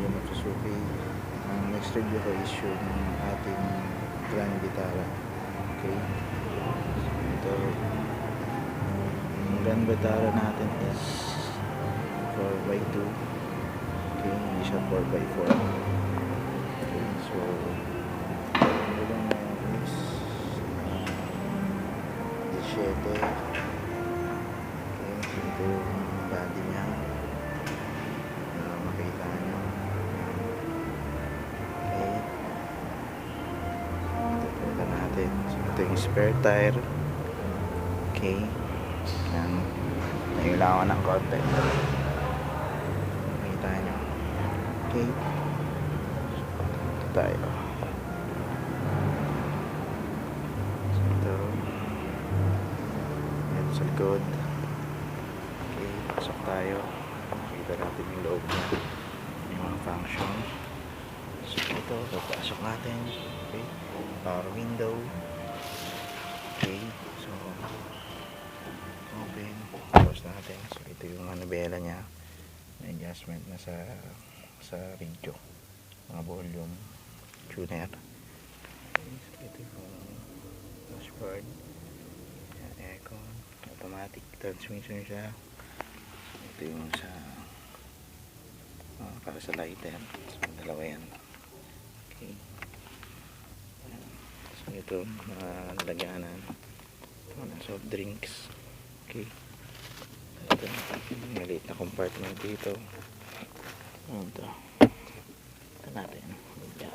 Mario Suzuki. Ang next review ko is yung ating Grand Vitara. Okay, ito yung Grand Vitara natin is 4x2. Okay, hindi siya 4x4. Okay, so ang gulong na is 17. Okay, ito yung body niya. Makita nyo. Okay, ito natin. So ito yung spare tire. Okay, yan, nailangan ng konti. Makita nyo. Okay, ito tayo. So ito sa likod. Okay, pasok tayo. Makita natin yung loob niya, yung mga function. So ito, papasok natin. Okay, power window. Okay, so open, close natin. So ito yung manubela niya, may adjustment na sa radio, mga volume tuner. Okay, so ito yung dashboard, aircon, automatic transmission siya. Ito yung sa para sa lighter. So dalawa yan. Okay, so ito nalagyanan ng soft drinks. Okay, ito maliit na compartment dito. Ito natin yan,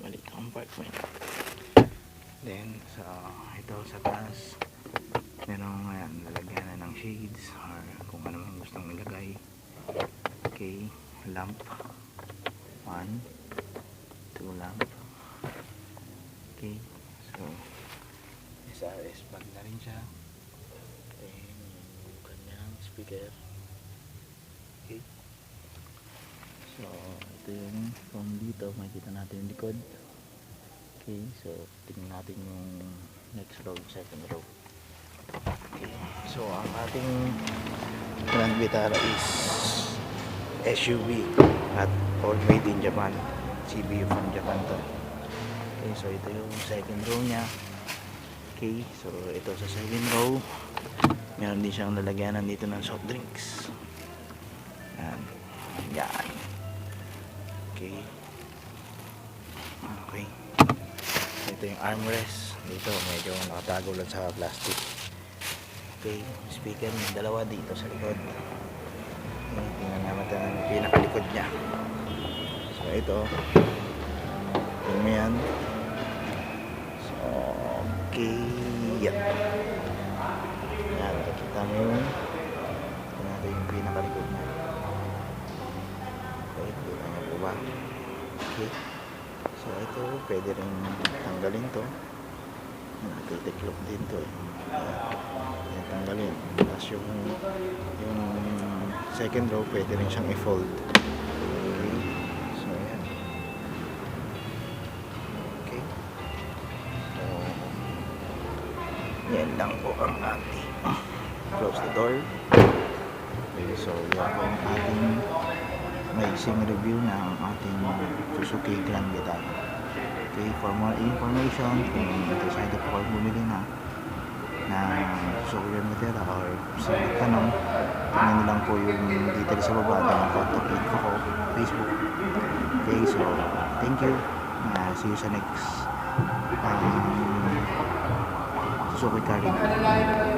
maliit na compartment. Then ito sa taas merong lalagyanan ng shades or kung ano man gustong ilagay. Okay, lamp 1, 2 lamp. Okay, so SRS bag na rin siya. Then yung kanyang speaker. Okay, so ito yung from dito makikita natin yung likod. Okay, so tingnan natin yung next row, second row. Okay, so ang ating Grand Vitara is SUV at all made in Japan. CBU from Japan to. Okay, so ito yung second row nya. Okay, so ito sa second row meron din siyang lalagyanan dito ng soft drinks. Yan. Okay, okay, ito yung armrest. Dito medyo nakatago lang sa plastic. Okay, speaker yung dalawa dito sa likod. Okay, tingnan naman tayo yung pinakalikod nya. So ito yung yan. So okay, yan, nakikita mo yung ito yung pinakalikod nya. Okay, kita nyo po ba? Okay, so ito pwede rin tanggalin to. Nakitiklop din to tanggalin. Tapos yung second row pwede rin siyang i-fold. Okay, so yan. Okay, so yan lang po ang ating close the door. Okay, so yan po ang ating maising review ng ating Suzuki Grand Vitara. Okay, for more information, kung interesado po kayo bumili na Suzuki Grand Vitara or sa tanong, tingnan nyo lang po yung details sa baba ng contact info ko, Facebook. Okay, so thank you. See you sa next Suzuki car review.